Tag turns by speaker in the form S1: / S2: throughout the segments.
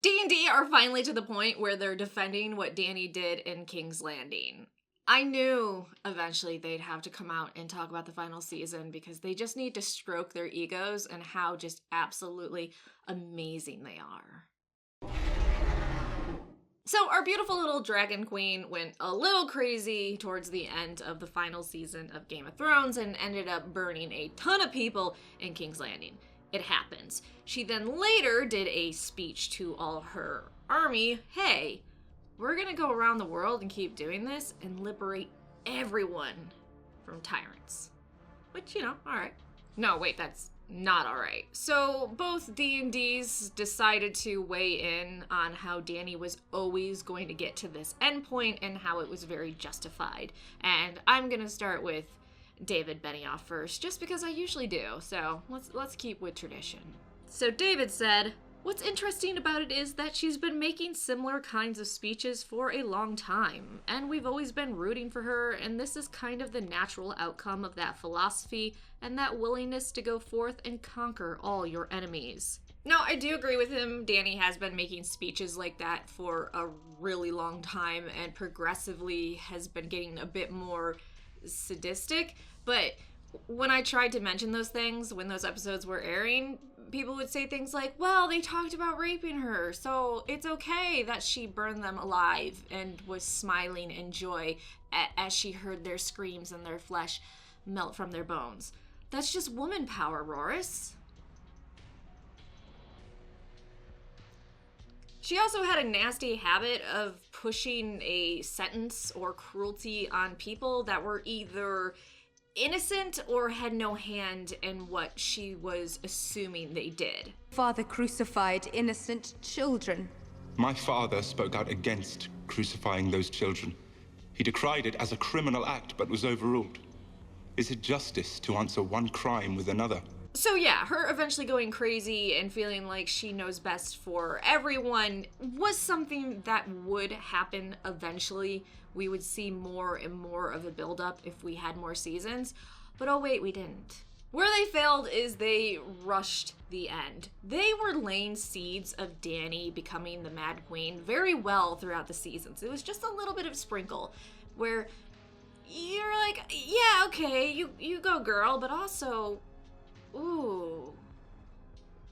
S1: D&D are finally to the point where they're defending what Dany did in King's Landing. I knew eventually they'd have to come out and talk about the final season because they just need to stroke their egos and how just absolutely amazing they are. So our beautiful little dragon queen went a little crazy towards the end of the final season of Game of Thrones and ended up burning a ton of people in King's Landing. It happens. She then later did a speech to all her army. Hey, we're gonna go around the world and keep doing this and liberate everyone from tyrants. Which, you know, alright. No, wait, that's not alright. So both D&Ds decided to weigh in on how Dany was always going to get to this endpoint and how it was very justified. And I'm gonna start with David Benioff first, just because I usually do, so let's keep with tradition. So David said, "What's interesting about it is that she's been making similar kinds of speeches for a long time, and we've always been rooting for her, and this is kind of the natural outcome of that philosophy and that willingness to go forth and conquer all your enemies." Now, I do agree with him. Dany has been making speeches like that for a really long time and progressively has been getting a bit more sadistic, but when I tried to mention those things when those episodes were airing, people would say things like, well, they talked about raping her, so it's okay that she burned them alive and was smiling in joy as she heard their screams and their flesh melt from their bones. That's just woman power, Roris. She also had a nasty habit of pushing a sentence or cruelty on people that were either innocent or had no hand in what she was assuming they did.
S2: Father crucified innocent children.
S3: My father spoke out against crucifying those children. He decried it as a criminal act, but was overruled. Is it justice to answer one crime with another?
S1: So yeah, her eventually going crazy and feeling like she knows best for everyone was something that would happen eventually. We would see more and more of a buildup if we had more seasons. But oh wait, we didn't. Where they failed is they rushed the end. They were laying seeds of Dany becoming the Mad Queen very well throughout the seasons. It was just a little bit of sprinkle where you're like, yeah, okay, you go girl, but also, ooh,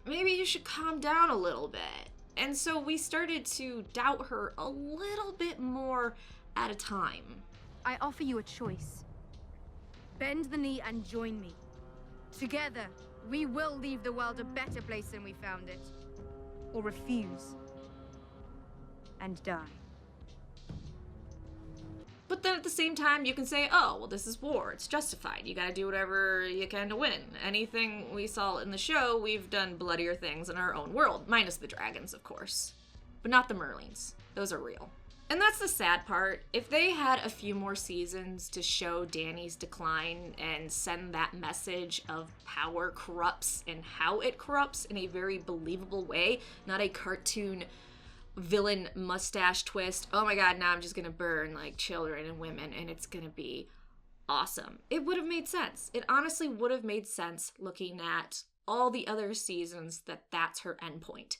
S1: maybe you should calm down a little bit. And so we started to doubt her a little bit more at a time.
S2: I offer you a choice. Bend the knee and join me. Together, we will leave the world a better place than we found it. Or refuse. And die.
S1: But then at the same time, you can say, oh, well, this is war. It's justified. You gotta do whatever you can to win. Anything we saw in the show, we've done bloodier things in our own world. Minus the dragons, of course. But not the Merlings. Those are real. And that's the sad part. If they had a few more seasons to show Dany's decline and send that message of power corrupts and how it corrupts in a very believable way, not a cartoon villain mustache twist, oh my god, now I'm just gonna burn like children and women and it's gonna be awesome. It would have made sense. It honestly would have made sense looking at all the other seasons that that's her endpoint.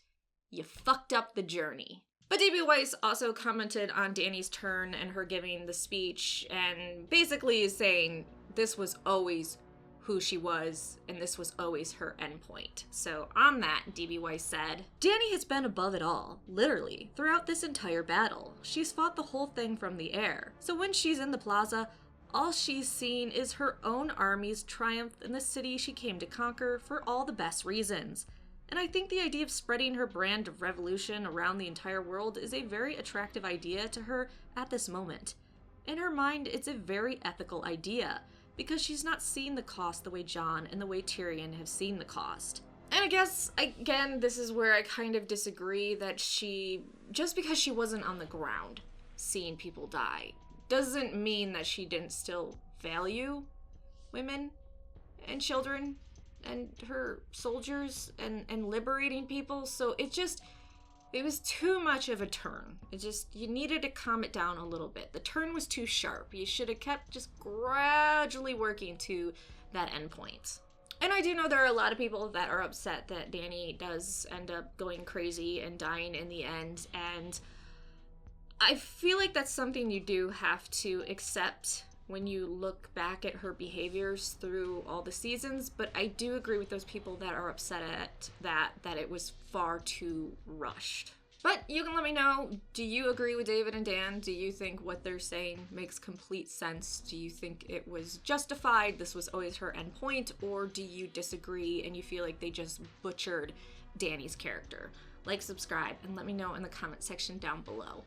S1: You fucked up the journey. But D.B. Weiss also commented on Dany's turn and her giving the speech and basically is saying this was always who she was, and this was always her endpoint. So on that, D.B. Weiss said, Dany has been above it all, literally, throughout this entire battle. She's fought the whole thing from the air. So when she's in the plaza, all she's seen is her own army's triumph in the city she came to conquer for all the best reasons. And I think the idea of spreading her brand of revolution around the entire world is a very attractive idea to her at this moment. In her mind, it's a very ethical idea, because she's not seen the cost the way Jon and the way Tyrion have seen the cost. And I guess, again, this is where I kind of disagree that just because she wasn't on the ground seeing people die, doesn't mean that she didn't still value women and children and her soldiers and liberating people. So it was too much of a turn. You needed to calm it down a little bit. The turn was too sharp. You should have kept just gradually working to that end point. And I do know there are a lot of people that are upset that Dany does end up going crazy and dying in the end, and I feel like that's something you do have to accept when you look back at her behaviors through all the seasons, but I do agree with those people that are upset at that it was far too rushed. But you can let me know, do you agree with David and Dan? Do you think what they're saying makes complete sense? Do you think it was justified, this was always her end point, or do you disagree and you feel like they just butchered Dany's character? Like, subscribe, and let me know in the comment section down below.